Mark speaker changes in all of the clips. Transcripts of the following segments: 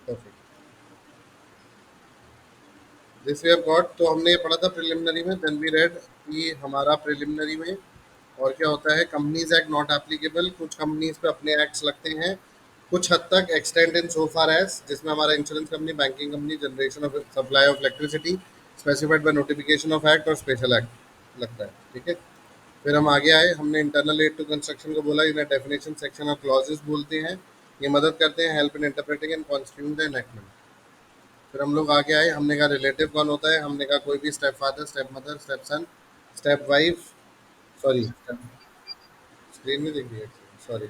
Speaker 1: Perfect. This we have got, तो हमने ये पढ़ा था प्रिलिमिनरी में, देन वी रेड कि हमारा प्रिलिमिनरी में और क्या होता है, कंपनीज एक्ट नॉट एप्लीकेबल, कुछ कंपनीज पे अपने एक्ट्स लगते हैं कुछ हद तक, एक्सटेंड इन सो फार एज, जिसमें हमारा insurance company, banking company, generation of supply of electricity specified by notification of act और स्पेशल एक्ट लगता है, ठीक है। फिर हम आगे आए, हमने इंटरनल एड टू कंस्ट्रक्शन को बोला, इन्हें डेफिनेशन सेक्शन और क्लॉजेस बोलते हैं, ये मदद करते हैं help in interpreting and constituting the enactment. फिर हम लोग आगे आए, हमने कहा रिलेटिव कौन होता है, हमने कहा कोई भी stepfather, stepmother, stepson, step wife, sorry screen में दिख रही है, सॉरी।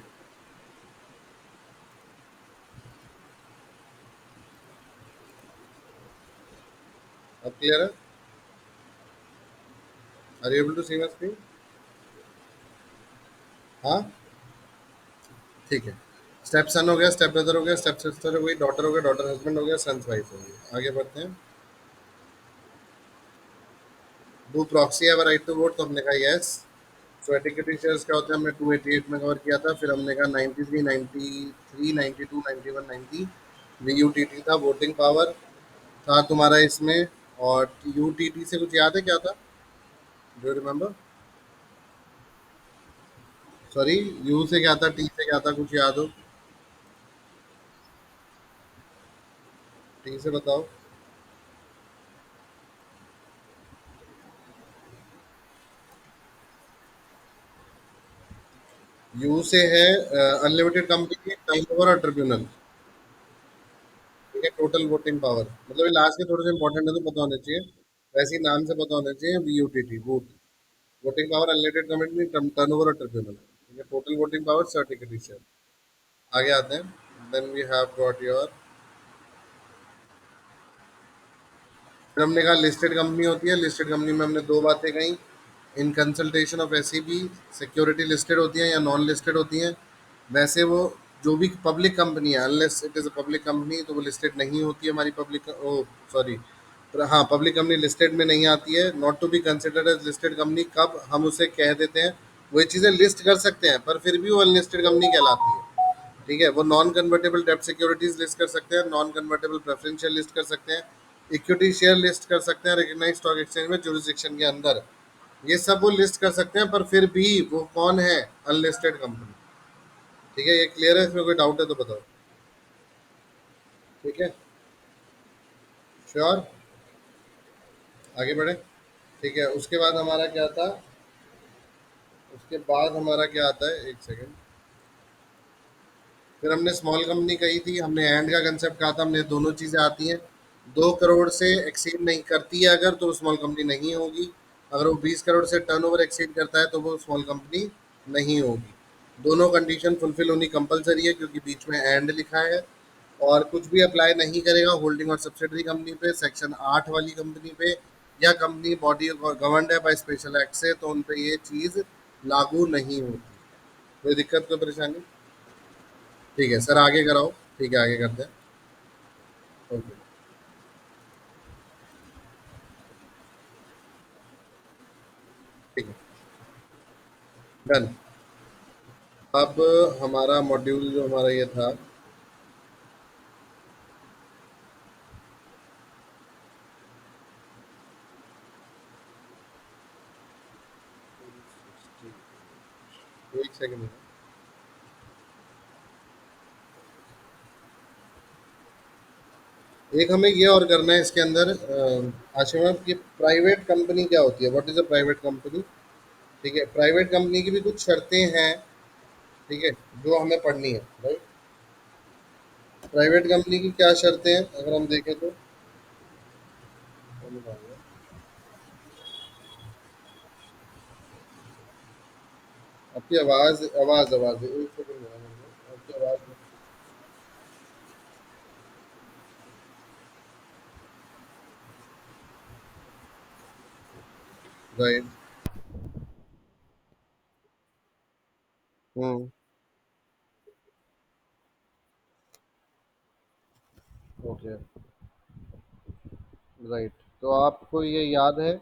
Speaker 1: अब क्लियर है? Are you able to see my screen? हाँ, ठीक है। स्टेप सन हो गया, स्टेप ब्रदर हो गया, स्टेप सिस्टर हो गई, डॉटर हो गया, डॉटर हस्बैंड हो गया, सन वाइफ हो गई। आगे बढ़ते हैं। Do proxy have right to vote, तो हमने कहा यस। सो एटिक्यूटी शेयर्स क्या होते हैं, हमने 288 में कवर किया था। फिर हमने कहा 93, 93, 92, 91, 90 वीयूटीटी था, वोटिंग पावर था तुम्हारा इसमें। और यूटीटी से कुछ याद है क्या था? Do remember? सॉरी, यू से क्या था, टी से क्या था, कुछ याद हो? टी से बताओ। यू से है अनलिमिटेड कंपनी, टर्नओवर और ट्रिब्यूनल, ठीक है। टोटल वोटिंग पावर, मतलब ये लास्ट के थोड़े से इंपॉर्टेंट है तो पता होना चाहिए, वैसे ही नाम से पता होना चाहिए। VUTT, vote, voting power, unlimited company, turnover और ट्रिब्यूनल, ठीक है। Total voting power, certificate share. आगे आते हैं, then we have got your, फिर हमने कहा लिस्टेड कंपनी होती है, लिस्टेड कंपनी में हमने दो बातें कही, in consultation of SEB, security listed होती हैं या नॉन लिस्टेड होती हैं। वैसे वो जो भी पब्लिक कंपनी है, unless it is a public company, तो वो लिस्टेड नहीं होती है हमारी पब्लिक, ओ सॉरी, हाँ, पब्लिक कंपनी लिस्टेड में नहीं आती है। Not to be considered as listed company, कब हम उसे कह देते हैं, वो चीज़ें लिस्ट कर सकते हैं पर फिर भी वो अनलिस्टेड कंपनी कहलाती है, ठीक है। वो नॉन कन्वर्टेबल डेब्ट सिक्योरिटीज लिस्ट कर सकते हैं, नॉन कन्वर्टेबल प्रेफरेंशियल लिस्ट कर सकते हैं, इक्विटी शेयर लिस्ट कर सकते हैं रिकग्नाइज स्टॉक एक्सचेंज में जुरिसडिक्शन के अंदर, ये सब वो लिस्ट कर सकते हैं, पर फिर भी वो कौन है, अनलिस्टेड कंपनी, ठीक है। ये क्लियर है? इसमें कोई डाउट है तो बताओ, ठीक है, श्योर। आगे बढ़े, ठीक है। उसके बाद हमारा क्या था, उसके बाद हमारा क्या आता है, एक सेकेंड। फिर हमने स्मॉल कंपनी कही थी, हमने एंड का कंसेप्ट कहा था, हमने दोनों चीज़ें आती हैं। 2 करोड़ से एक्सीड नहीं करती है अगर, तो वो स्मॉल कंपनी नहीं होगी। अगर वो 20 करोड़ से टर्नओवर एक्सीड करता है तो वो स्मॉल कंपनी नहीं होगी। दोनों कंडीशन फुलफिल होनी कंपलसरी है, क्योंकि बीच में एंड लिखा है। और कुछ भी अप्लाई नहीं करेगा होल्डिंग और सब्सिडरी कंपनी पे, सेक्शन 8 वाली कंपनी पे, या कंपनी बॉडी गवर्नड है बाय स्पेशल एक्ट से, तो उन पे ये चीज़ लागू नहीं होती। कोई दिक्कत, कोई परेशानी? ठीक है सर, आगे कराओ। ठीक है, आगे करते हैं। ओके, ठीक है, डन। अब हमारा मॉड्यूल जो हमारा ये था, एक सेकंड, एक हमें ये और करना है इसके अंदर, आशिमा, कि प्राइवेट कंपनी क्या होती है, what is a private company, ठीक है। प्राइवेट कंपनी की भी कुछ शर्तें हैं, ठीक है, जो हमें पढ़नी है, राइट। प्राइवेट कंपनी की क्या शर्तें हैं अगर हम देखें तो, आपकी आवाज आवाज आवाज, एक सेकंड, आपकी आवाज, राइट। हम्म, ओके, राइट। तो आपको ये याद है,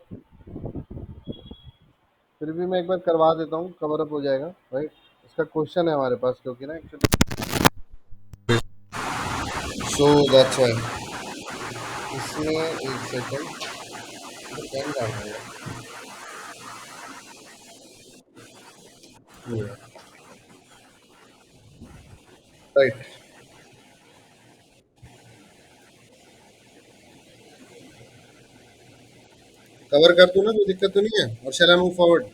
Speaker 1: फिर भी मैं एक बार करवा देता हूँ, कवर अप हो जाएगा, राइट। इसका क्वेश्चन है हमारे पास, क्योंकि ना एक्चुअली सो दैट्स व्हाई इसमें एक सेकंड पेन डालना है। राइट, कवर कर दूं ना, कोई दिक्कत तो नहीं है? और शैल आई मूव फॉरवर्ड?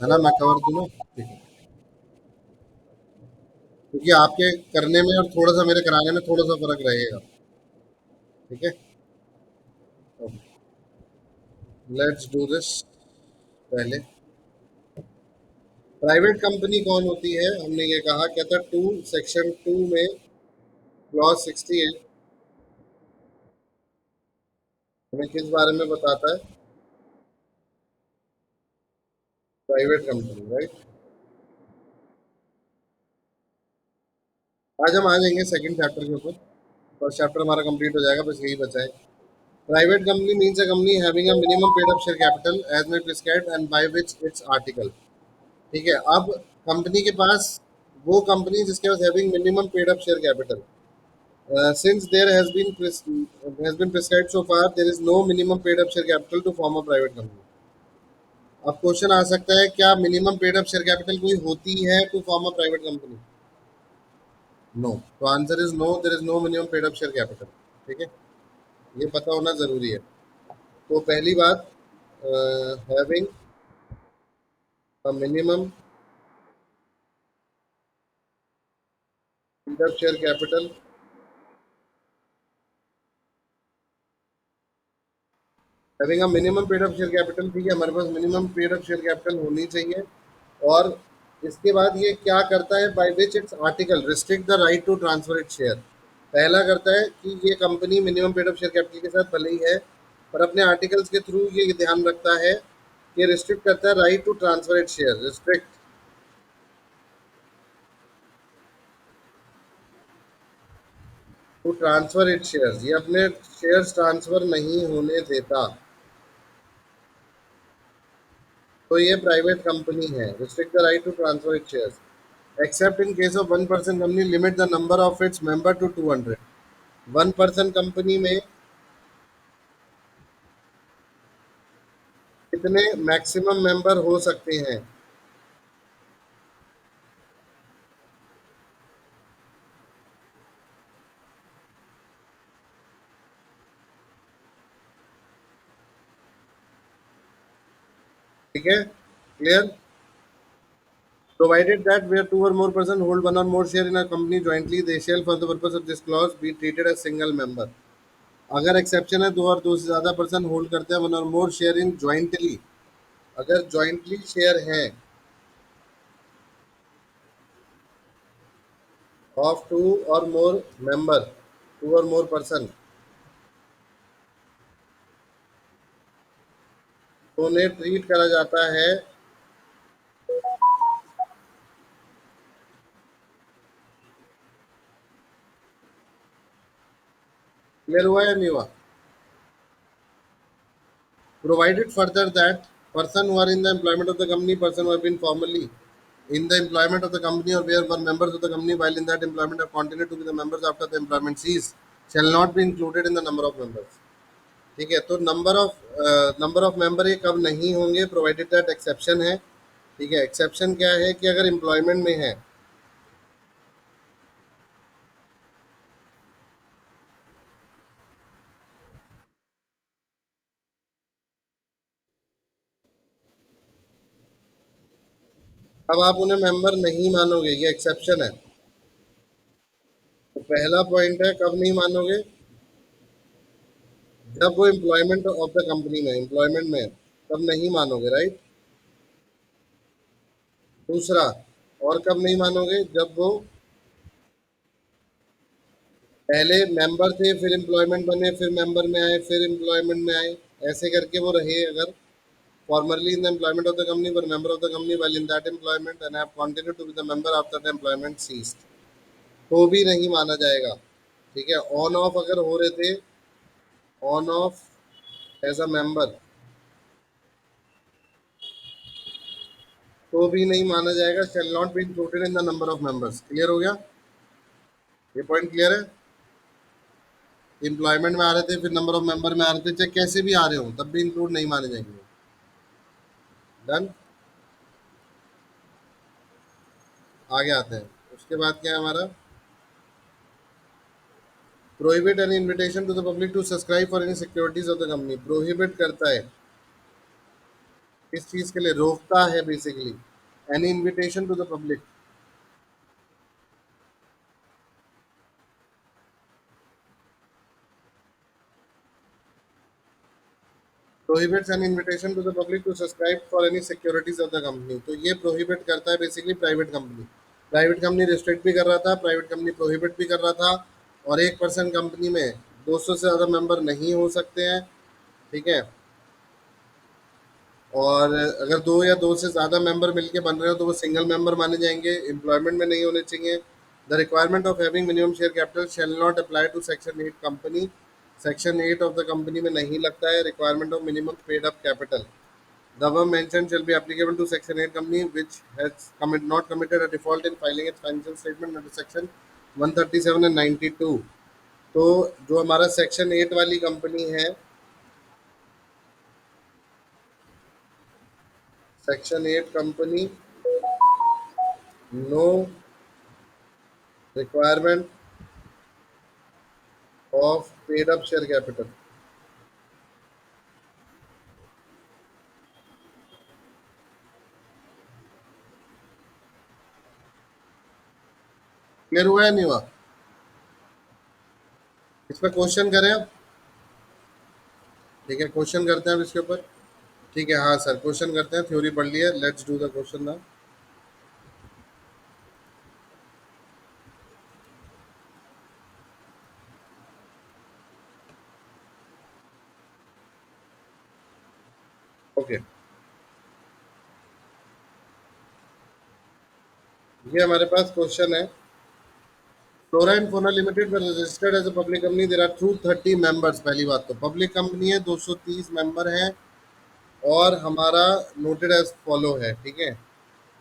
Speaker 1: है ना, मैं कवर दूं ना? ठीक है, क्योंकि आपके करने में और थोड़ा सा मेरे कराने में थोड़ा सा फर्क रहेगा। ठीक है, लेट्स डू दिस। पहले प्राइवेट कंपनी कौन होती है, हमने ये कहा क्या था, टू सेक्शन टू में क्लॉज 68 हमें किस बारे में बताता है? Private company, right. आज हम आ जाएंगे सेकंड चैप्टर के ऊपर। फर्स्ट चैप्टर हमारा कंप्लीट हो जाएगा, बस यही बचा है। Private company means a company having a minimum paid up share capital as may prescribed and by which its article. ठीक है, अब कंपनी के पास, वो कंपनी जिसके पास having minimum paid up share capital, since there has been prescribed so far, there is no minimum paid up share capital to form a private company. अब question आ सकता है, क्या minimum paid up share capital कोई होती है to form a private company? No. तो answer is no, there is no minimum paid up share capital. ठीक है, ये पता होना जरूरी है। तो पहली बात, having a minimum paid up share capital, having a minimum paid up share capital, ठीक है, हमारे पास minimum paid up share capital होनी चाहिए। और इसके बाद ये क्या करता है, by which its article restrict the right to transfer it share. पहला करता है कि ये company minimum paid up share capital के साथ भले ही है, पर अपने आर्टिकल्स के थ्रू ये ध्यान रखता है कि रिस्ट्रिक्ट करता है right to transfer it share, restrict to transfer it shares, ये अपने शेयर्स ट्रांसफर नहीं होने देता। तो ये प्राइवेट कंपनी है, restrict the right to transfer it shares except in case of one person company limit the number of its member to 200। One person company में कितने मैक्सिमम मेंबर हो सकते हैं? ठीक है, clear. Provided that where two or more person hold one or more share in a company jointly they shall for the purpose of this clause be treated as single member. अगर exception है, दो और दो से ज्यादा person hold करते हैं one or more share in jointly, अगर ज्वाइंटली शेयर हैं of to or more member, to or more person, तो उन्हें ट्रीट करा जाता है। क्लियर हुआ या नहीं हुआ? Provided further that person who are in the employment of the company, person who have been formerly in the employment of the company or where were members of the company while in that employment have continued to be the members after the employment cease shall not be included in the number of members। ठीक है, तो number of member ये कब नहीं होंगे, provided that exception है। ठीक है, एक्सेप्शन क्या है कि अगर एम्प्लॉयमेंट में है। अब आप उन्हें मेंबर नहीं मानोगे, ये एक्सेप्शन है। तो पहला पॉइंट है, कब नहीं मानोगे? जब वो एम्प्लॉयमेंट ऑफ द कंपनी में, एम्प्लॉयमेंट में है, तब नहीं मानोगे, राइट। दूसरा, और कब नहीं मानोगे? जब वो पहले मेंबर थे, फिर एम्प्लॉयमेंट बने, फिर मेंबर में आए, फिर एम्प्लॉयमेंट में आए, ऐसे करके वो रहे। अगर formerly in the employment of the company were member of the company while in that employment and have continued to be the member after the employment ceased, तो भी नहीं माना जाएगा। ठीक है, ऑन ऑफ अगर हो रहे थे, on of as a member, तो भी नहीं माना जाएगा। Shall not be included in the number of members. Clear हो गया? ये पॉइंट क्लियर है? एम्प्लॉयमेंट में आ रहे थे, फिर नंबर ऑफ मेंबर में आ रहे थे, चाहे कैसे भी आ रहे हो तब भी इंक्लूड नहीं माने जाएंगे। डन। आगे आते हैं। उसके बाद क्या है हमारा? Prohibit any invitation to the public to subscribe for any securities of the company. Prohibit करता है, इस चीज के लिए रोकता है basically. Any invitation to the public. Prohibits an invitation to the public to subscribe for any securities of the company. तो ये प्रोहिबिट करता है basically private company. Private company restrict भी कर रहा था, प्राइवेट कंपनी प्रोहिबिट भी कर रहा था। और एक पर्सन कंपनी में 200 से ज़्यादा मेंबर नहीं हो सकते हैं। ठीक है। और अगर दो या दो से ज़्यादा मेंबर मिलके बन रहे हो तो वो सिंगल मेंबर माने जाएंगे, एम्प्लॉयमेंट में नहीं होने चाहिए। The requirement of having minimum share capital shall not apply to section 8 company. Section 8 of the company में नहीं लगता है requirement of minimum paid up capital. The above mentioned shall be applicable to Section 8 company which has not committed a default in filing its financial statement under Section 137 and 92। तो जो हमारा Section 8 वाली company है, Section 8 कंपनी, no requirement of paid up share capital. Clear हुआ या नहीं हुआ? इस पर क्वेश्चन करें अब? ठीक है, क्वेश्चन करते हैं अब इसके ऊपर। ठीक है, हाँ सर, क्वेश्चन करते हैं। थ्योरी पढ़ लिया, let's do the question now. Okay, ये हमारे पास क्वेश्चन है। Flora and Fauna limited registered as a public company. There are 230 members. पहली बात तो पब्लिक कंपनी है, 230 मेंबर हैं। और हमारा नोटेड एज फॉलो है। ठीक है।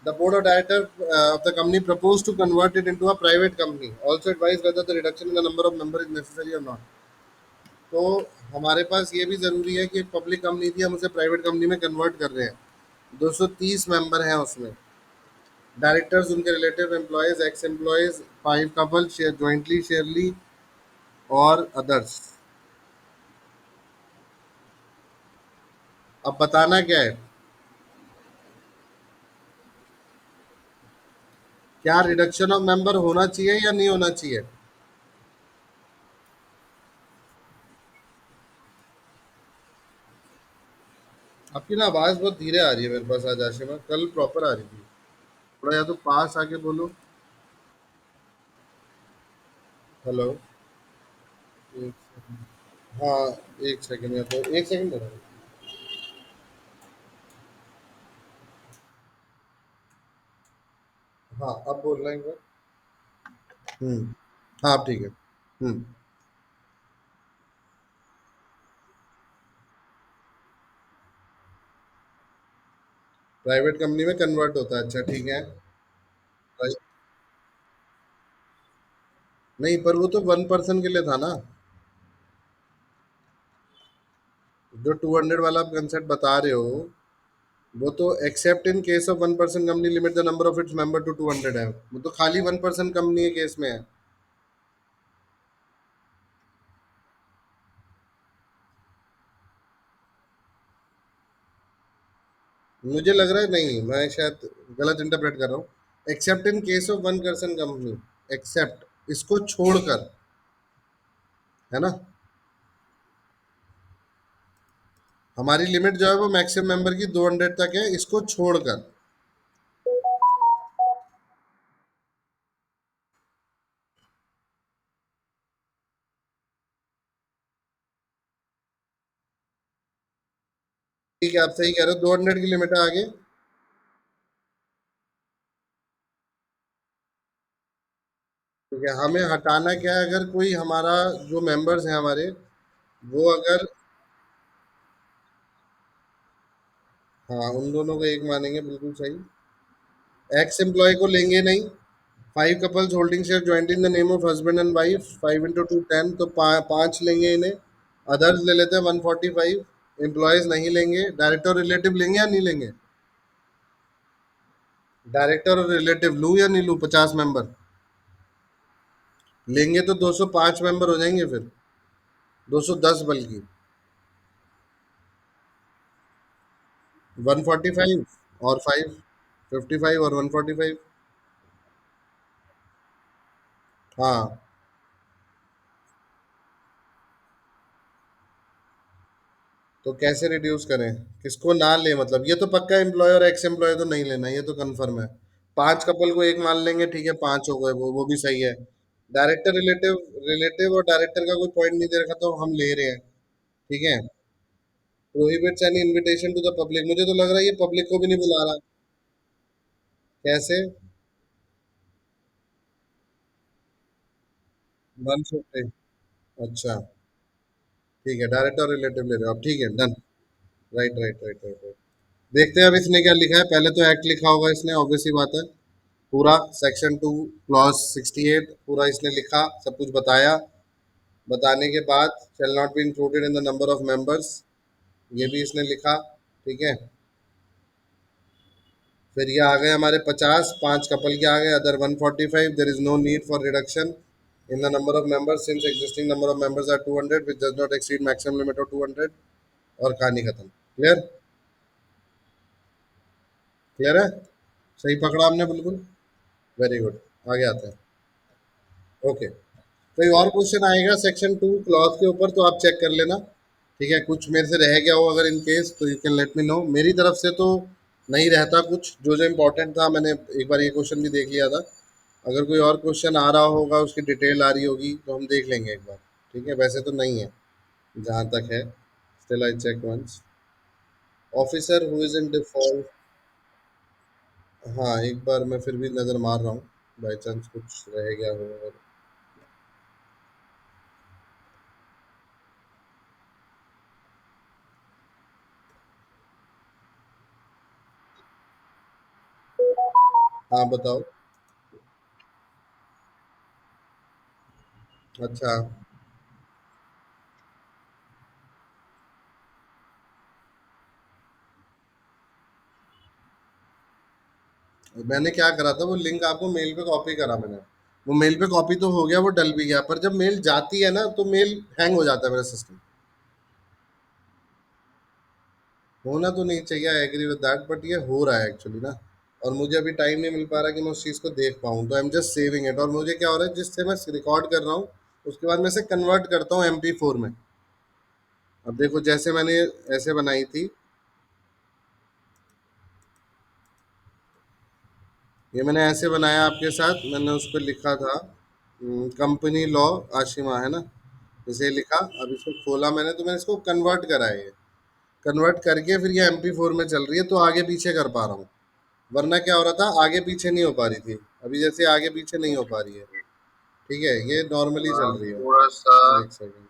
Speaker 1: The board of director of the company propose to convert it into a private company. Also advise whether the reduction in the number of member is necessary or not. तो हमारे पास ये भी जरूरी है कि एक पब्लिक कंपनी थी, हम उसे प्राइवेट कंपनी में कन्वर्ट कर रहे हैं। 230 मेंबर हैं उसमें। डायरेक्टर्स, उनके relative employees, ex employees, 5 couple share jointly शेयरली और अदर्स। अब बताना क्या है, क्या रिडक्शन ऑफ मेंबर होना चाहिए या नहीं होना चाहिए? आपकी ना आवाज बहुत धीरे आ रही है मेरे पास आज आशिमा, कल प्रॉपर आ रही थी। थोड़ा या तो पास आके बोलो। हेलो। एक, हाँ, एक सेकंड, या तो एक सेकंड दो। हाँ, अब बोल रहे हैं। हम्म। हाँ, अब ठीक है। हम्म। प्राइवेट कंपनी में कन्वर्ट होता है, अच्छा ठीक है। भाई, नहीं, पर वो तो 1 पर्सन के लिए था ना। जो 200 वाला आप कंसेप्ट बता रहे हो, वो तो except in case of 1 person company limit the number of its member to 200 है। वो तो खाली 1 पर्सन कंपनी के केस में है। मुझे लग रहा है नहीं, मैं शायद गलत इंटरप्रेट कर रहा हूँ। Except in case of 1 person company, except इसको छोड़कर, है ना। हमारी लिमिट जो है वो मैक्सिमम मेंबर की 200 तक है, इसको छोड़कर। ठीक है, आप सही कह रहे हो, 200 की लिमिट है आगे। ठीक है, हमें हटाना क्या है? अगर कोई हमारा जो मेंबर्स हैं हमारे, वो अगर, हाँ, उन दोनों को एक मानेंगे, बिल्कुल सही। एक्स एम्प्लॉय को लेंगे नहीं। Five couples holding share joint in the name of husband and wife, 5 into 2 10, तो पांच लेंगे इन्हें। अदर्स ले लेते हैं 145। एम्प्लॉयज नहीं लेंगे। डायरेक्टर और रिलेटिव लेंगे या नहीं लेंगे? डायरेक्टर और रिलेटिव लूँ या नहीं लूँ? 50 मेंबर लेंगे तो 205 मेंबर हो जाएंगे फिर, 210 बल्कि। 145 और 5, 55 और 145। हाँ, तो कैसे रिड्यूस करें? किसको ना ले, मतलब ये तो पक्का एम्प्लॉय और एक्स एम्प्लॉय तो नहीं लेना, ये तो कंफर्म है। पांच कपल को एक मान लेंगे, ठीक है, पांच हो गए, वो भी सही है। डायरेक्टर रिलेटिव, रिलेटिव और डायरेक्टर का कोई पॉइंट नहीं दे रखा तो हम ले रहे हैं। ठीक है। Prohibits any invitation to the public, मुझे तो लग रहा है ये पब्लिक को भी नहीं बुला रहा। कैसे? 150। अच्छा, ठीक है, डायरेक्टर और रिलेटिव ले रहे हो आप, ठीक है, done. Right right right right right. देखते हैं अब इसने क्या लिखा है। पहले तो एक्ट लिखा होगा इसने, ऑब्वियस सी बात है। पूरा सेक्शन 2 क्लॉज 68 पूरा इसने लिखा, सब कुछ बताया। बताने के बाद शैल not be included in the number of members, ये भी इसने लिखा। ठीक है। फिर ये आ गए हमारे 50, पांच कपल के आ गए। Other 145, there is no need for reduction in the number of members since existing number of members are 200 which does not exceed maximum limit of 200। और कहानी खत्म। क्लियर? क्लियर है? सही पकड़ा आपने बिल्कुल। Very good. आगे आते हैं। ओके। कोई और क्वेश्चन आएगा सेक्शन 2 क्लॉज के ऊपर तो आप चेक कर लेना। ठीक है, कुछ मेरे से रह गया हो अगर इन केस तो you can let me no. मेरी तरफ से तो नहीं रहता कुछ, जो जो इम्पोर्टेंट था मैंने एक बार ये क्वेश्चन भी देख लिया था। अगर कोई और क्वेश्चन आ रहा होगा, उसकी डिटेल आ रही होगी तो हम देख लेंगे एक बार। ठीक है, वैसे तो नहीं है जहाँ तक है। Still I check once. Officer who is in default. हाँ, एक बार मैं फिर भी नज़र मार रहा हूँ, बाई चांस कुछ रह गया हो अगर। हाँ, बताओ। अच्छा, मैंने क्या करा था, वो लिंक आपको मेल पे कॉपी करा मैंने। वो मेल पे कॉपी तो हो गया, वो डल भी गया, पर जब मेल जाती है ना तो मेल हैंग हो जाता है मेरा सिस्टम। होना तो नहीं चाहिए, I agree with that, but ये हो रहा है एक्चुअली ना। और मुझे अभी टाइम नहीं मिल पा रहा कि मैं उस चीज़ को देख पाऊँ, तो I am just saving it. और मुझे क्या हो रहा है, जिससे मैं रिकॉर्ड कर रहा हूँ उसके बाद मैं इसे कन्वर्ट करता हूँ MP4 में। अब देखो, जैसे मैंने ऐसे बनाई थी, ये मैंने ऐसे बनाया आपके साथ, मैंने उस पर लिखा था कंपनी लॉ आशिमा, है ना। इसे लिखा, अब इसको खोला मैंने तो मैंने इसको कन्वर्ट करा है ये। कन्वर्ट करके फिर ये MP4 में चल रही है, तो आगे पीछे कर पा रहा हूँ। वरना क्या हो रहा था, आगे पीछे नहीं हो पा रही थी। अभी जैसे आगे पीछे नहीं हो पा रही है। ठीक है, ये नॉर्मली चल रही है। थोड़ा सा। एक सेकंड।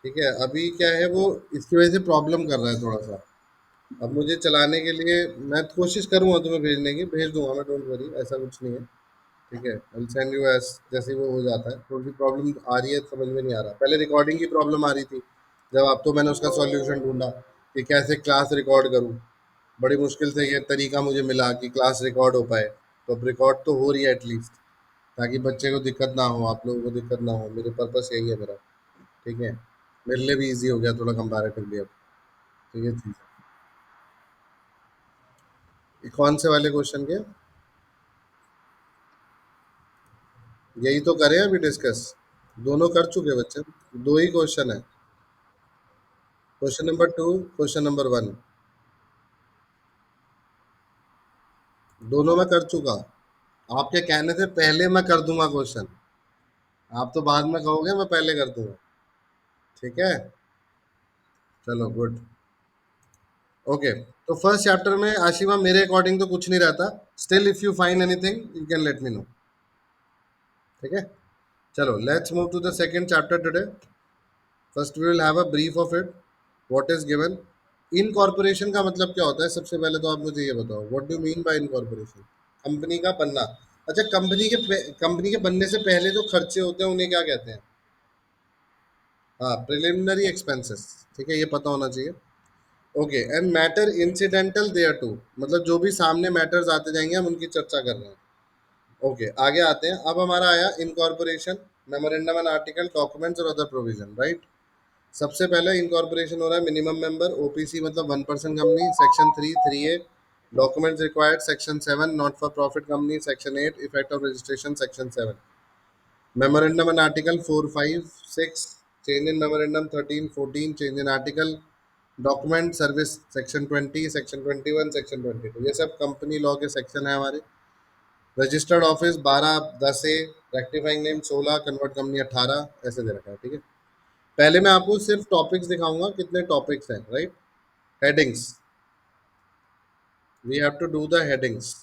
Speaker 1: ठीक है, अभी क्या है, वो इसकी वजह से प्रॉब्लम कर रहा है थोड़ा सा। अब मुझे चलाने के लिए मैं कोशिश करूंगा तुम्हें भेजने की, भेज दूंगा मैं, डोंट वरी, ऐसा कुछ नहीं है। ठीक है, आई सेंड यू एस। जैसे ही वो हो जाता है, थोड़ी सी प्रॉब्लम आ रही है, समझ में नहीं आ रहा। पहले रिकॉर्डिंग की प्रॉब्लम आ रही थी जब आप, तो मैंने उसका सॉल्यूशन ढूंढा कि कैसे क्लास रिकॉर्ड करूं। बड़ी मुश्किल से ये तरीका मुझे मिला कि क्लास रिकॉर्ड हो पाए। तो अब रिकॉर्ड तो हो रही है एटलीस्ट, ताकि बच्चे को दिक्कत ना हो, आप लोगों को दिक्कत ना हो। मेरे पर्पस यही है मेरा। ठीक है, मेरे लिए भी ईजी हो गया थोड़ा कंपैरेटिवली अब। तो ये चीज़ है। ये कौन से वाले क्वेश्चन के? यही तो करें अभी डिस्कस। दोनों कर चुके बच्चे। दो ही क्वेश्चन है। क्वेश्चन नंबर 2, क्वेश्चन नंबर 1, दोनों मैं कर चुका। आपके कहने से पहले मैं कर दूंगा क्वेश्चन। आप तो बाद में कहोगे, मैं पहले कर दूंगा। ठीक है, चलो गुड। ओके, तो फर्स्ट चैप्टर में आशिमा मेरे अकॉर्डिंग तो कुछ नहीं रहता। Still if you find anything you can let me know. ठीक है, चलो let's move to the second chapter today. First we will have a brief of it, what is given. Incorporation का मतलब क्या होता है? सबसे पहले तो आप मुझे ये बताओ, what do mean by incorporation? Company का बनना। अच्छा, कंपनी के बनने से पहले जो खर्चे होते हैं उन्हें क्या कहते हैं? हाँ, प्रिलिमिनरी एक्सपेंसेस। ठीक है, ये पता होना चाहिए। Okay, and matter incidental thereto, मतलब जो भी सामने मैटर्स आते जाएंगे हम उनकी चर्चा कर रहे हैं। ओके, आगे आते हैं। अब हमारा आया incorporation, memorandum and article, documents और अदर प्रोविजन, राइट। सबसे पहले इनकॉर्पोरेशन हो रहा है मिनिमम मेंबर, ओपीसी मतलब 1% company, section 3 3 A. Documents required, section 7 not for profit company, section 8 effect of registration, section 7 memorandum and article 4 5 6, change in memorandum 13 14, change in article, document service section 20, section 21, section 22, ये सब company law के section है हमारे। Registered office 12 10 ए, rectifying name 16, convert company 18, ऐसे दे रखा है, ठीक है। पहले मैं आपको सिर्फ टॉपिक्स दिखाऊंगा, कितने टॉपिक्स हैं, right. Headings, we have to do the headings.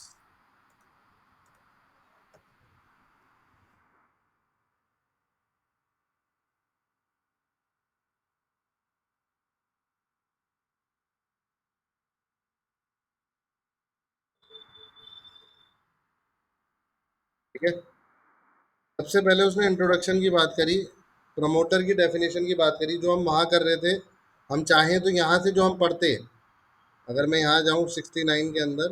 Speaker 1: ठीक है, सबसे पहले उसने इंट्रोडक्शन की बात करी, प्रमोटर की डेफिनेशन की बात करी, जो हम वहाँ कर रहे थे। हम चाहें तो यहाँ से जो हम पढ़ते, अगर मैं यहाँ जाऊँ 69 के अंदर,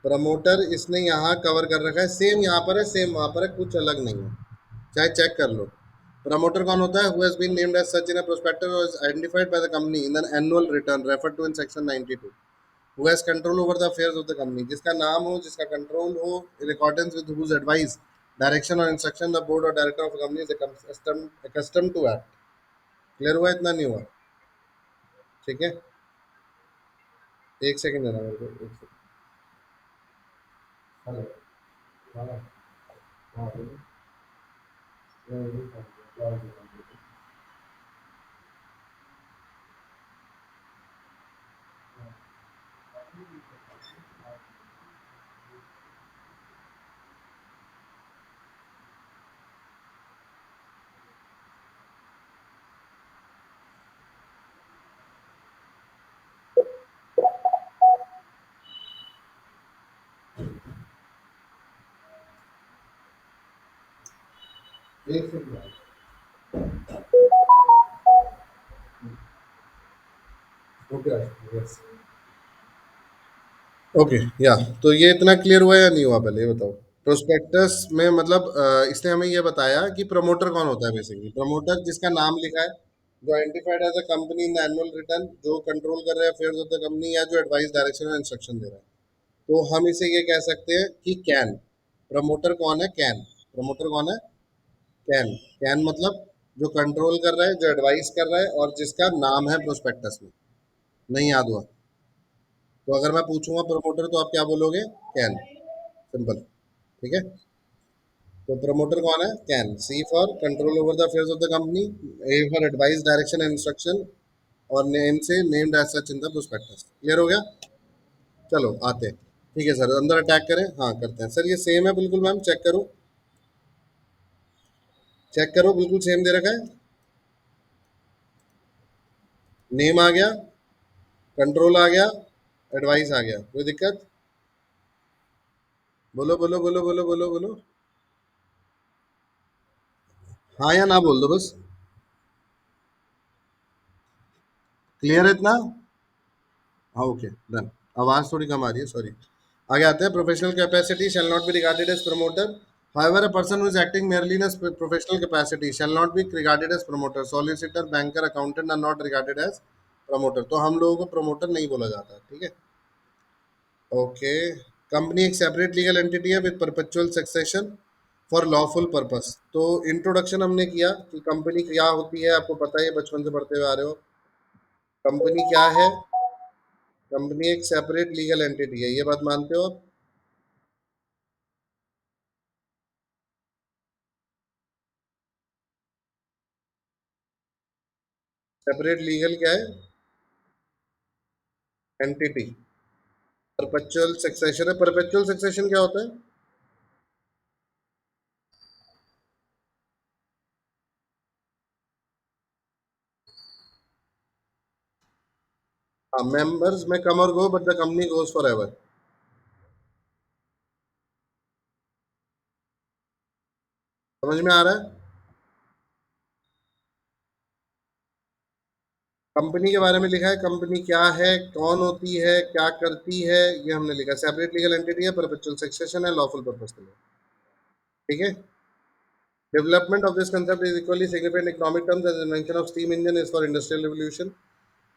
Speaker 1: प्रमोटर इसने यहाँ कवर कर रखा है, सेम यहाँ पर है सेम वहाँ पर है, कुछ अलग नहीं है, चाहे चेक कर लो। प्रमोटर कौन होता है? Who has been named as such in a prospectus or is identified by the company in an annual return referred to in section 92। Who has control over the affairs of the company, जिसका नाम हो, जिसका control हो, in accordance with whose advice, direction और instruction the board or director of company is accustomed to act. Clear हुआ? इतना नहीं हुआ? ठीक है, एक सेकंड देना मेरे को, एक सेकंड। हेलो। हाँ हाँ, बोलो। एक सेकंड। Okay, yes. ओके, या तो ये इतना क्लियर हुआ या नहीं हुआ, पहले ये बताओ। प्रोस्पेक्टस में मतलब इसने हमें ये बताया कि प्रमोटर कौन होता है। बेसिकली प्रमोटर जिसका नाम लिखा है, जो identified as a company in the annual return, जो कंट्रोल कर रहा है अफेयर्स ऑफ द कंपनी, या जो एडवाइस डायरेक्शन और इंस्ट्रक्शन दे रहा है। तो हम इसे ये कह सकते हैं कि कैन। प्रमोटर कौन है? कैन। प्रमोटर कौन है? कैन। कैन मतलब जो कंट्रोल कर रहा है, जो एडवाइस कर रहा है, और जिसका नाम है प्रोस्पेक्टस में। नहीं याद हुआ? तो अगर मैं पूछूंगा प्रमोटर तो आप क्या बोलोगे? कैन। सिंपल। ठीक है, तो प्रमोटर कौन है? CAN. C for control over the affairs of the company, A for advice direction and instruction, और नेम से named as such in the prospectus. Clear हो गया? चलो आते हैं। ठीक है सर, अंदर अटैक करें? हाँ करते हैं सर, ये सेम है बिल्कुल मैम, चेक करो। चेक करो, बिल्कुल सेम दे रखा है। नेम आ गया, कंट्रोल आ गया, एडवाइस आ गया, कोई दिक्कत? बोलो बोलो बोलो बोलो बोलो बोलो। हाँ या ना बोल दो बस। क्लियर है इतना? हाँ, ओके डन। आवाज थोड़ी कम आ रही है, सॉरी। आगे आते हैं। Professional capacity shall not be regarded as promoter, however a person who is acting merely in a professional capacity shall not be regarded as promoter, solicitor banker accountant are not regarded as promoter, तो हम लोगों को promoter नहीं बोला जाता, ठीक है। Okay, company एक सेपरेट लीगल एंटिटी है with perpetual succession for lawful purpose. तो इंट्रोडक्शन हमने किया कि कंपनी क्या होती है, आपको पता है, बचपन से पढ़ते हुए आ रहे हो। कंपनी क्या है? कंपनी एक सेपरेट लीगल एंटिटी है, ये बात मानते हो आप? सेपरेट लीगल क्या है? एंटिटी। परपेचुअल सक्सेशन है। परपेचुअल सक्सेशन क्या होता है? हाँ, मेंबर्स में कम और go but the company goes for ever. समझ में आ रहा है? कंपनी के बारे में लिखा है, कंपनी क्या है, कौन होती है, क्या करती है, ये हमने लिखा। सेपरेट लीगल एंटिटी है, परपेचुअल सक्सेशन है, लॉफुल पर्पस के लिए। ठीक है। Development of this concept is equally significant economic terms as invention of steam engine is for industrial revolution.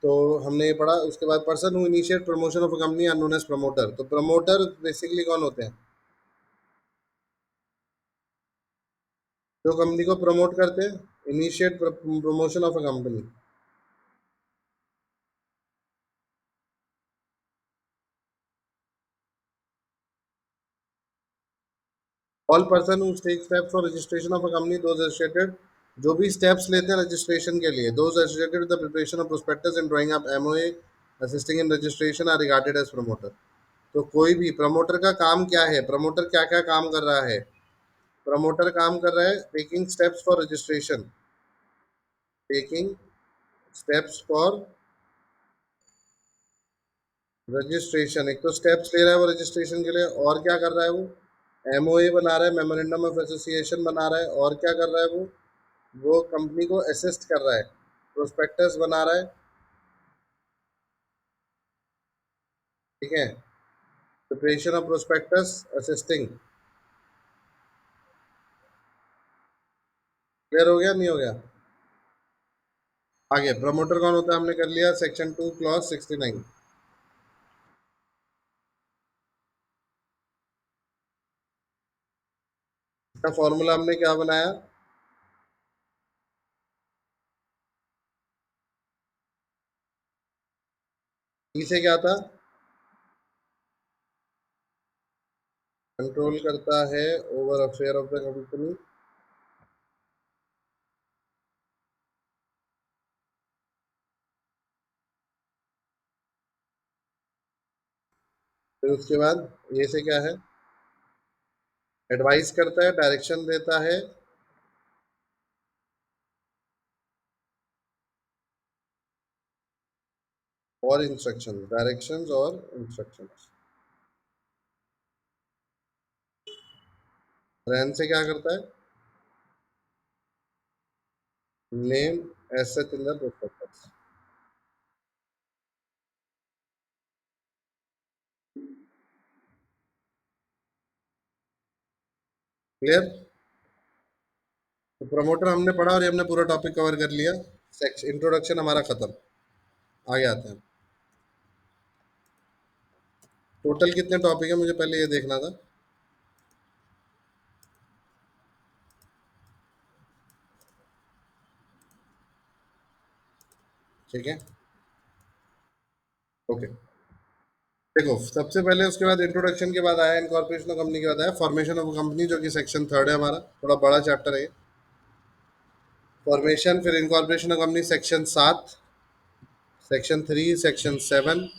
Speaker 1: तो हमने ये पढ़ा। उसके बाद person who initiate promotion of a company are known as promoter. तो प्रमोटर बेसिकली कौन होते हैं? जो कंपनी को प्रमोट करते हैं, initiate promotion of a company. All person who take steps for registration of a company those associated. जो भी स्टेप्स लेते हैं रजिस्ट्रेशन के लिए, those associated with the preparation of prospectus and drawing up MOA assisting in registration are regarded as promoter. तो कोई भी promoter का काम क्या है, प्रमोटर क्या क्या काम कर रहा है? प्रमोटर काम कर रहा है taking steps for registration, taking steps for registration. एक तो स्टेप्स ले रहा है वो रजिस्ट्रेशन के लिए, और क्या कर रहा है वो? एमओए बना रहा है, मेमोरेंडम ऑफ एसोसिएशन बना रहा है, और क्या कर रहा है वो कंपनी को असिस्ट कर रहा है, प्रोस्पेक्टस बना रहा है। ठीक है। Preparation of prospectus, assisting. Clear हो गया नहीं हो गया? आगे प्रमोटर कौन होता है हमने कर लिया, सेक्शन 2 क्लॉज 69। इसका फॉर्मूला हमने क्या बनाया? ई से क्या था? कंट्रोल करता है over affair of the company. फिर उसके बाद ये से क्या है? एडवाइस करता है, डायरेक्शन देता है। और इंस्ट्रक्शन, डायरेक्शंस और इंस्ट्रक्शंस। रैन से क्या करता है? Name asset in the prospectus. Clear? तो प्रमोटर हमने पढ़ा और ये हमने पूरा टॉपिक कवर कर लिया। सेक्शन इंट्रोडक्शन हमारा खत्म। आगे आते हैं। टोटल कितने टॉपिक है मुझे पहले ये देखना था। ठीक है। ओके। देखो सबसे पहले उसके बाद इंट्रोडक्शन के बाद आया इनकॉर्पोरेशन ऑफ कंपनी के बाद आया फॉर्मेशन ऑफ कंपनी, जो कि सेक्शन 3 है हमारा, थोड़ा बड़ा चैप्टर है ये। फॉर्मेशन, फिर incorporation of company section 7, section 3, section 7,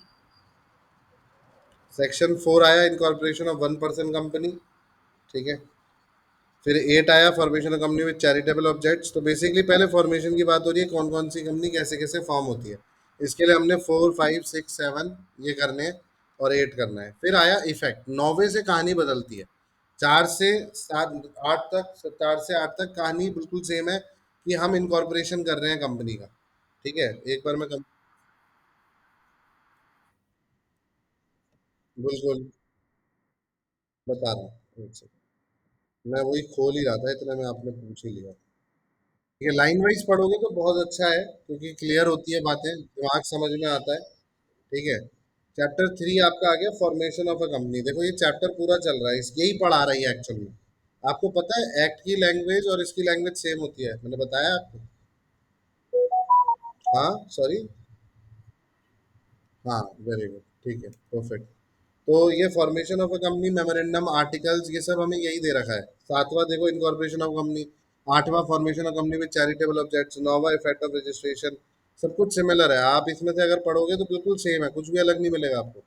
Speaker 1: section 4 आया इनकॉर्पोरेशन ऑफ 1 पर्सन कंपनी। ठीक है। फिर 8 आया formation of company with charitable objects. तो बेसिकली पहले फॉर्मेशन की बात हो रही है, कौन कौन सी कंपनी कैसे कैसे फॉर्म होती है। इसके लिए हमने 4, 5, 6, 7 ये करने हैं और 8 करना है। फिर आया इफेक्ट, 9वें से कहानी बदलती है। 4 से 8 तक, 4 से 8 तक कहानी बिल्कुल सेम है कि हम इनकॉर्पोरेशन कर रहे हैं कंपनी का। ठीक है। एक बार मैं बिल्कुल बता रहा हूँ, एक सेकंड। मैं वही खोल ही रहा था, इतना में आपने पूछ ही लिया। ये लाइन वाइज पढ़ोगे तो बहुत अच्छा है, क्योंकि क्लियर होती है बातें, दिमाग समझ में आता है। ठीक है। चैप्टर 3 आपका आ गया फॉर्मेशन ऑफ अ कंपनी। देखो ये चैप्टर पूरा चल रहा है, यही पढ़ा रही है एक्चुअल में। आपको पता है एक्ट की लैंग्वेज और इसकी लैंग्वेज सेम होती है, मैंने बताया आपको। हाँ सॉरी। हाँ वेरी गुड। ठीक है, परफेक्ट। तो ये formation of a company, memorandum, articles, ये सब हमें यही दे रखा है। 7वां देखो इनकॉर्पोरेशन ऑफ कंपनी, 8वां formation of company with charitable objects, 9वां इफेक्ट ऑफ रजिस्ट्रेशन। सब कुछ सिमिलर है, आप इसमें से अगर पढ़ोगे तो बिल्कुल सेम है, कुछ भी अलग नहीं मिलेगा आपको।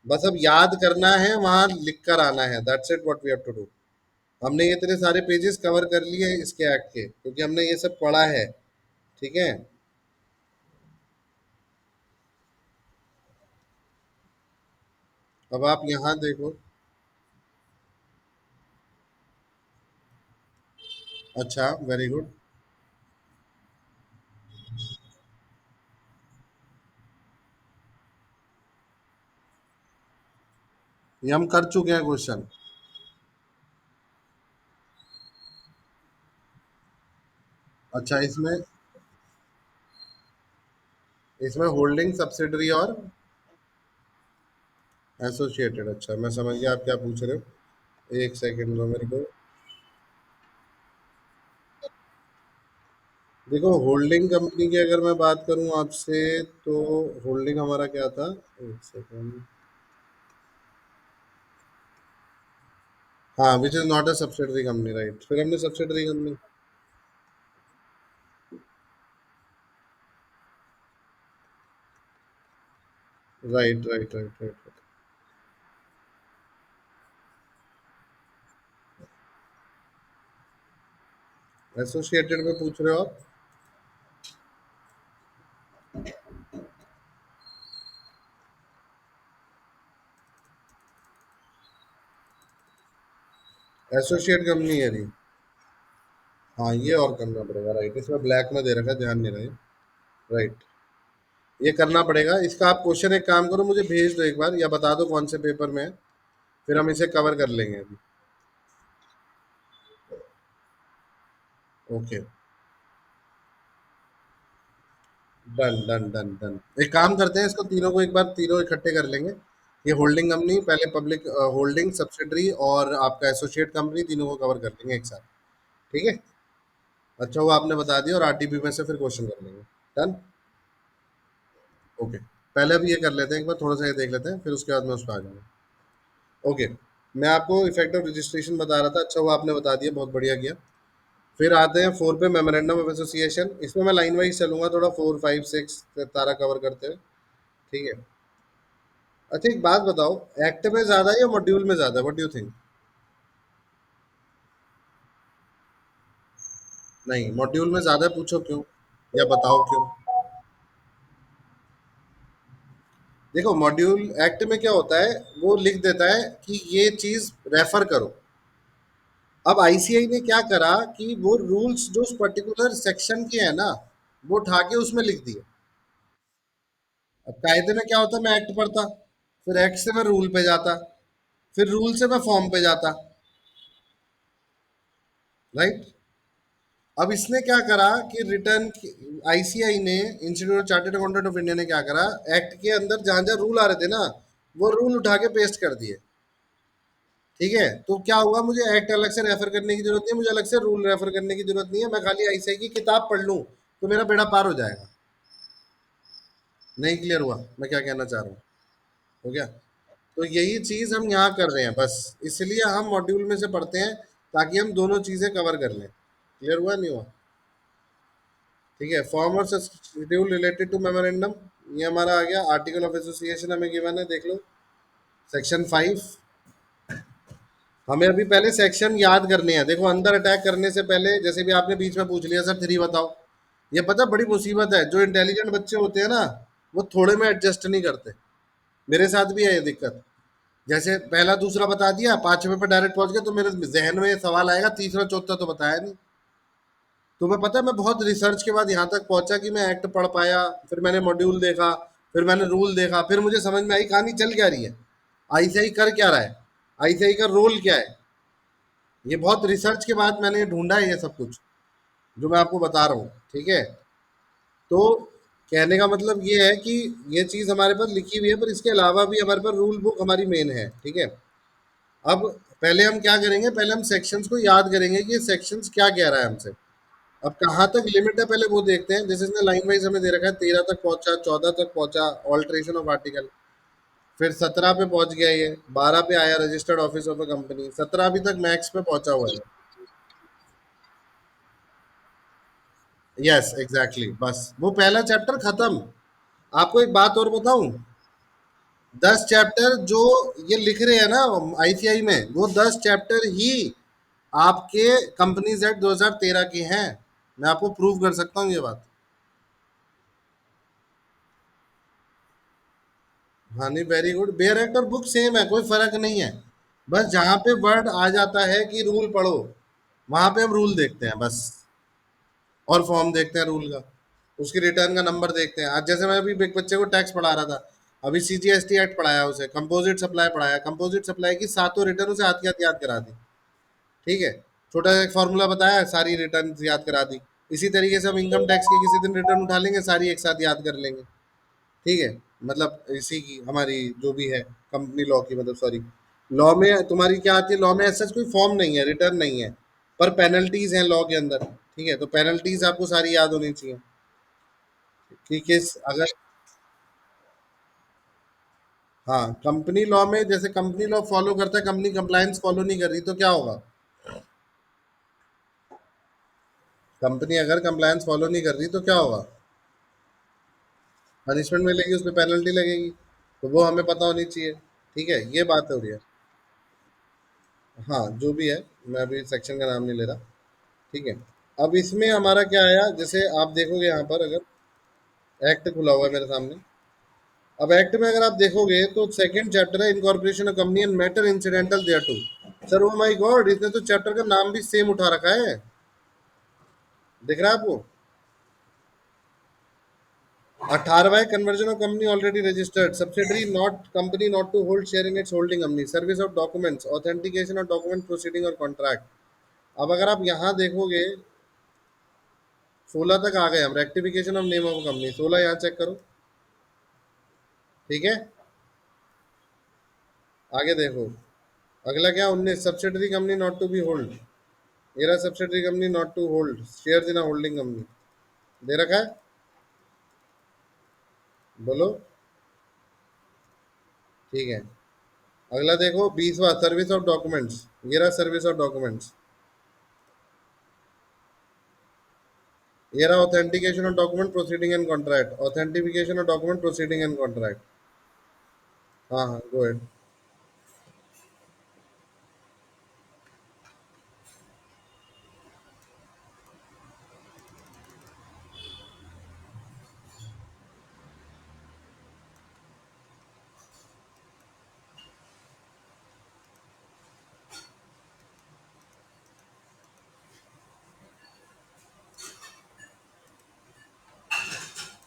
Speaker 1: बस अब याद करना है, वहां लिख कर आना है, that's it what we have to do. हमने ये इतने सारे पेजेस कवर कर लिए हैं इसके एक्ट के, क्योंकि हमने ये सब पढ़ा है। ठीक है। अब आप यहाँ देखो। अच्छा, वेरी गुड। ये हम कर चुके हैं क्वेश्चन। अच्छा, इसमें इसमें होल्डिंग सब्सिडरी और एसोसिएटेड। अच्छा, मैं समझ गया आप क्या पूछ रहे हो। एक सेकंड दो मेरे को। देखो, होल्डिंग कंपनी की अगर मैं बात करूं आपसे, तो होल्डिंग हमारा क्या था। एक सेकंड। हाँ, which is not a subsidiary company, right. फिर हमने subsidiary company. Right right right right. Associated में पूछ रहे हो आप। एसोसिएट कंपनी है जी। हाँ, ये और करना पड़ेगा, राइट। इसमें ब्लैक में दे रखा है, ध्यान नहीं रहे। राइट। ये करना पड़ेगा। इसका आप क्वेश्चन एक काम करो, मुझे भेज दो एक बार, या बता दो कौन से पेपर में है। फिर हम इसे कवर कर लेंगे अभी। Okay. Done done done done. एक काम करते हैं, इसको तीनों को एक बार तीनों इकट्ठे कर लेंगे। ये होल्डिंग कंपनी पहले, पब्लिक होल्डिंग सब्सिडरी और आपका एसोसिएट कंपनी, तीनों को कवर कर लेंगे एक साथ। ठीक है। अच्छा, वो आपने बता दिया, और आरटीपी में से फिर क्वेश्चन कर लेंगे। डन। ओके। पहले अब ये कर लेते हैं एक बार, थोड़ा सा ये देख लेते हैं, फिर उसके बाद मैं उस पर आ जाऊंगा। ओके। मैं आपको इफेक्ट ऑफ रजिस्ट्रेशन बता रहा था। अच्छा, वो आपने बता दिया, बहुत बढ़िया किया। फिर आते हैं 4 पे, मेमोरेंडम ऑफ एसोसिएशन। इसमें मैं लाइन वाइज चलूंगा, थोड़ा 4 5 6 तारा कवर करते हुए। ठीक है। अच्छा, एक बात बताओ, एक्ट में ज्यादा है या मॉड्यूल में ज्यादा है, व्हाट डू यू थिंक? नहीं, मॉड्यूल में ज्यादा है, पूछो क्यों, या बताओ क्यों। देखो, मॉड्यूल एक्ट में क्या होता है, वो लिख देता है कि ये चीज रेफर करो। अब आईसीआई ने क्या करा कि वो रूल्स जो उस पर्टिकुलर सेक्शन के हैं ना, वो उठा के उसमें लिख दिए। अब कायदे में क्या होता, मैं एक्ट पढ़ता, फिर एक्ट से मैं रूल पे जाता, फिर रूल से मैं फॉर्म पे जाता। राइट। अब इसने क्या करा कि रिटर्न, आईसीआई ने, institute of chartered accountant of India ने क्या करा, एक्ट के अंदर जहां जहां रूल आ रहे थे ना, वो रूल उठा के पेस्ट कर दिए। ठीक है। तो क्या हुआ, मुझे एक्ट अलग से रेफर करने की जरूरत नहीं है, मुझे अलग से रूल रेफर करने की जरूरत नहीं है, मैं खाली आईसीआई की किताब पढ़ लूं तो मेरा बेड़ा पार हो जाएगा। नहीं क्लियर हुआ मैं क्या कहना चाह रहा हूँ? हो गया। तो यही चीज हम यहाँ कर रहे हैं, बस इसलिए हम मॉड्यूल में से पढ़ते हैं, ताकि हम दोनों चीजें कवर कर लें। क्लियर हुआ नहीं हुआ? ठीक है। फॉर्म और शेड्यूल रिलेटेड टू मेमोरेंडम, ये हमारा आ गया। आर्टिकल ऑफ एसोसिएशन हमें गिवन है, देख लो। सेक्शन 5। हमें अभी पहले सेक्शन याद करने हैं। देखो, अंदर अटैक करने से पहले, जैसे भी आपने बीच में पूछ लिया सर 3 बताओ, ये पता बड़ी मुसीबत है। जो इंटेलिजेंट बच्चे होते हैं ना, वो थोड़े में एडजस्ट नहीं करते। मेरे साथ भी है ये दिक्कत। जैसे पहला दूसरा बता दिया, पांचवें पे डायरेक्ट पहुंच गया, तो मेरे जहन में ये सवाल आएगा, तीसरा चौथा तो बताया नहीं। तुम्हें पता है, मैं बहुत रिसर्च के बाद यहाँ तक पहुंचा कि मैं एक्ट पढ़ पाया, फिर मैंने मॉड्यूल देखा, फिर मैंने रूल देखा, फिर मुझे समझ में आई कहानी चल क्या रही है, आईसीआई कर क्या रहा है, आईसीआई का रोल क्या है। ये बहुत रिसर्च के बाद मैंने ढूंढा है ये सब कुछ, जो मैं आपको बता रहा हूँ। ठीक है। तो कहने का मतलब ये है कि ये चीज़ हमारे पास लिखी हुई है, पर इसके अलावा भी हमारे पास रूल बुक हमारी मेन है। ठीक है। अब पहले हम क्या करेंगे, पहले हम सेक्शंस को याद करेंगे कि ये सेक्शंस क्या कह रहा है हमसे। अब कहाँ तक लिमिट है पहले वो देखते हैं। जैसे इसने लाइन वाइज हमें दे रखा है, 13 तक पहुंचा, 14 तक पहुंचा, ऑल्ट्रेशन ऑफ आर्टिकल। फिर 17 पे पहुंच गया, ये 12 पे आया, registered office of a company. 17 अभी तक मैक्स पे पहुंचा हुआ है। यस एग्जैक्टली, बस वो पहला चैप्टर खत्म। आपको एक बात और बताऊं, 10 चैप्टर जो ये लिख रहे हैं ना आईसीआई में, वो 10 चैप्टर ही आपके कंपनीज एक्ट 2013 के हैं। मैं आपको प्रूव कर सकता हूँ ये बात। हाँ नहीं, वेरी गुड। बेयर एक्ट और बुक सेम है, कोई फर्क नहीं है। बस जहाँ पे वर्ड आ जाता है कि रूल पढ़ो, वहां पे हम रूल देखते हैं बस, और फॉर्म देखते हैं रूल का, उसकी रिटर्न का नंबर देखते हैं। आज जैसे मैं अभी एक बच्चे को टैक्स पढ़ा रहा था, अभी सीजीएसटी एक्ट पढ़ाया, उसे कंपोजिट सप्लाई पढ़ाया, कंपोजिट सप्लाई की सातों रिटर्न उसे हाथ की हाथ याद करा दी। ठीक है, छोटा सा एक फॉर्मूला बताया, सारी रिटर्न याद करा दी। इसी तरीके से हम इनकम टैक्स की किसी दिन रिटर्न उठा लेंगे, सारी एक साथ याद कर लेंगे। ठीक है, मतलब इसी की हमारी जो भी है कंपनी लॉ की, मतलब सॉरी, लॉ में तुम्हारी क्या आती है, लॉ में ऐसा कोई फॉर्म नहीं है, रिटर्न नहीं है, पर पेनल्टीज हैं लॉ के अंदर। ठीक है, तो पेनल्टीज आपको सारी याद होनी चाहिए कि किस अगर, हाँ कंपनी लॉ में जैसे कंपनी लॉ फॉलो करता है, कंपनी कंप्लायंस फॉलो नहीं कर रही तो क्या होगा, कंपनी अगर कंप्लायंस फॉलो नहीं कर रही तो क्या होगा, पनिशमेंट मिलेगी, उस पर पेनल्टी लगेगी। तो वो हमें पता होनी चाहिए। ठीक है, ये बात हो रही है। हाँ जो भी है, मैं अभी सेक्शन का नाम नहीं ले रहा। ठीक है, अब इसमें हमारा क्या आया, जैसे आप देखोगे यहाँ पर, अगर एक्ट खुला हुआ है मेरे सामने, अब एक्ट में अगर आप देखोगे तो सेकंड चैप्टर है incorporation of company and matter incidental thereto. Sir oh my god, इसने तो चैप्टर का नाम भी सेम उठा रखा है, दिख रहा है आपको? 18वां है conversion of company already registered subsidiary not company not to hold share in its holding company, service of documents, authentication of document proceeding और कॉन्ट्रैक्ट। अब अगर आप यहाँ देखोगे, 16 तक आ गए हम, rectification of name of company 16, यहाँ चेक करो। ठीक है, आगे देखो, अगला क्या 19, subsidiary company not to be hold, ये रहा subsidiary company not to hold shares in a holding company, दे रखा है, बोलो। ठीक है, अगला देखो 20वां, सर्विस ऑफ डॉक्यूमेंट्स, ये रहा सर्विस ऑफ डॉक्यूमेंट्स, ये रहा authentication of document proceeding and contract, authentification of document proceeding and contract. हाँ हाँ, गो अहेड।